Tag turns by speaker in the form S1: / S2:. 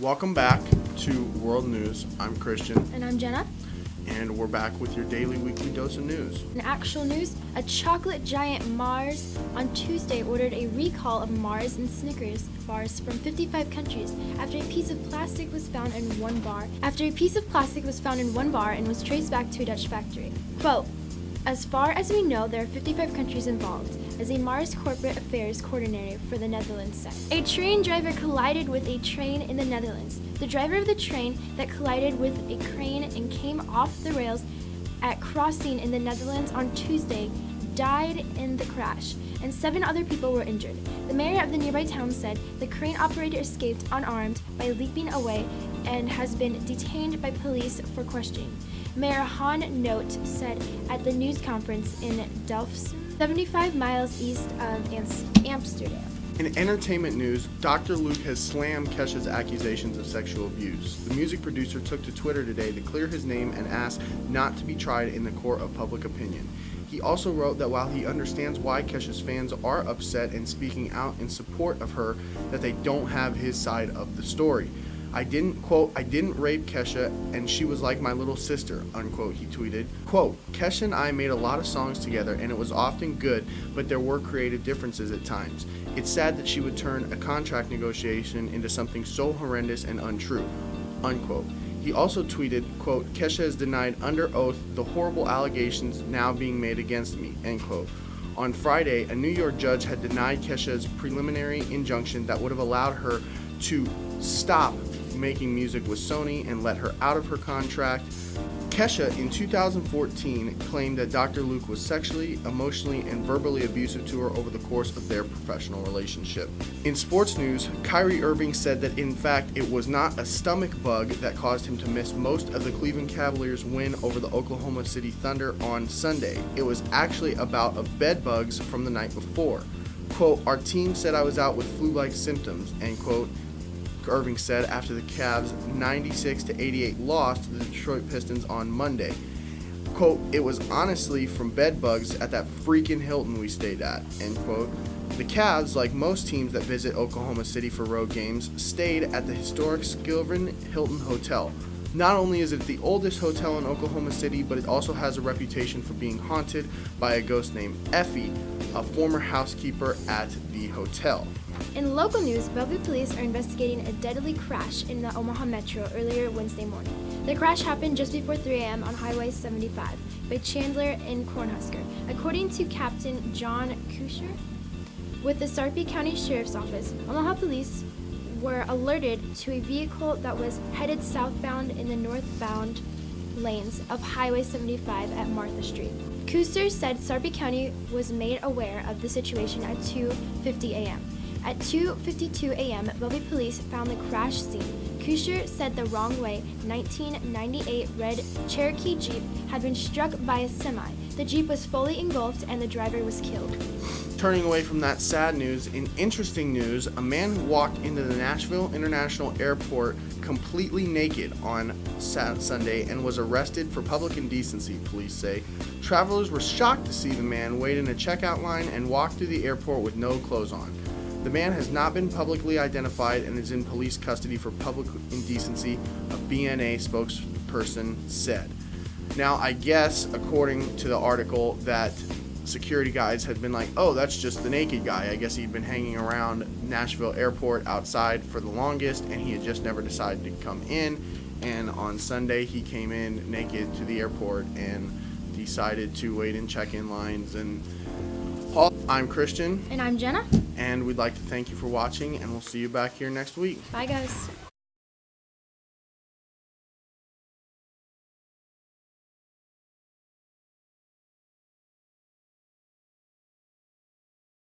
S1: Welcome back to World News. I'm Christian.
S2: And I'm Jenna.
S1: And we're back with your daily weekly dose of news.
S2: In actual news, a chocolate giant Mars on Tuesday ordered a recall of Mars and Snickers bars from 55 countries after a piece of plastic was found in one bar. And was traced back to a Dutch factory. Quote, "As far as we know, there are 55 countries involved," as a Mars corporate affairs coordinator for the Netherlands said. A train driver collided with a train in the Netherlands. The driver of the train that collided with a crane and came off the rails at crossing in the Netherlands on Tuesday died in the crash, and 7 other people were injured. The mayor of the nearby town said the crane operator escaped unarmed by leaping away and has been detained by police for questioning. Mayor Han Noot said at the news conference in Delft, 75 miles east of Amsterdam.
S1: In entertainment news, Dr. Luke has slammed Kesha's accusations of sexual abuse. The music producer took to Twitter today to clear his name and asked not to be tried in the court of public opinion. He also wrote that while he understands why Kesha's fans are upset and speaking out in support of her, that they don't have his side of the story. I didn't rape Kesha, and she was like my little sister," unquote, he tweeted. Quote, "Kesha and I made a lot of songs together, and it was often good, but there were creative differences at times. It's sad that she would turn a contract negotiation into something so horrendous and untrue," unquote. He also tweeted, quote, "Kesha has denied under oath the horrible allegations now being made against me," end quote. On Friday, a New York judge had denied Kesha's preliminary injunction that would have allowed her to stop making music with Sony and let her out of her contract. Kesha, in 2014, claimed that Dr. Luke was sexually, emotionally, and verbally abusive to her over the course of their professional relationship. In sports news, Kyrie Irving said that in fact it was not a stomach bug that caused him to miss most of the Cleveland Cavaliers' win over the Oklahoma City Thunder on Sunday. It was actually a bout of bed bugs from the night before. Quote, "Our team said I was out with flu-like symptoms," end quote, Irving said after the Cavs' 96-88 loss to the Detroit Pistons on Monday. Quote, "It was honestly from bed bugs at that freaking Hilton we stayed at," end quote. The Cavs, like most teams that visit Oklahoma City for road games, stayed at the historic Skilvin Hilton Hotel. Not only is it the oldest hotel in Oklahoma City, but it also has a reputation for being haunted by a ghost named Effie, a former housekeeper at the hotel.
S2: In local news, Bellevue police are investigating a deadly crash in the Omaha Metro earlier Wednesday morning. The crash happened just before 3 a.m. on Highway 75 by Chandler and Cornhusker. According to Captain John Kusher with the Sarpy County Sheriff's Office, Omaha police were alerted to a vehicle that was headed southbound in the northbound lanes of Highway 75 at Martha Street. Kusher said Sarpy County was made aware of the situation at 2:50 a.m. At 2:52 a.m., Bellevue police found the crash scene. Kusher said the wrong way 1998 red Cherokee Jeep had been struck by a semi. The Jeep was fully engulfed and the driver was killed.
S1: Turning away from that sad news, in interesting news, a man walked into the Nashville International Airport completely naked on Sunday and was arrested for public indecency, police say. Travelers were shocked to see the man wait in a checkout line and walk through the airport with no clothes on. The man has not been publicly identified and is in police custody for public indecency, a BNA spokesperson said. Now, I guess, according to the article, that security guys had been like, oh, that's just the naked guy. I guess he'd been hanging around Nashville Airport outside for the longest, and he had just never decided to come in. And on Sunday, he came in naked to the airport and decided to wait in check-in lines. And I'm Christian.
S2: And I'm Jenna.
S1: And we'd like to thank you for watching, and we'll see you back here next week.
S2: Bye, guys.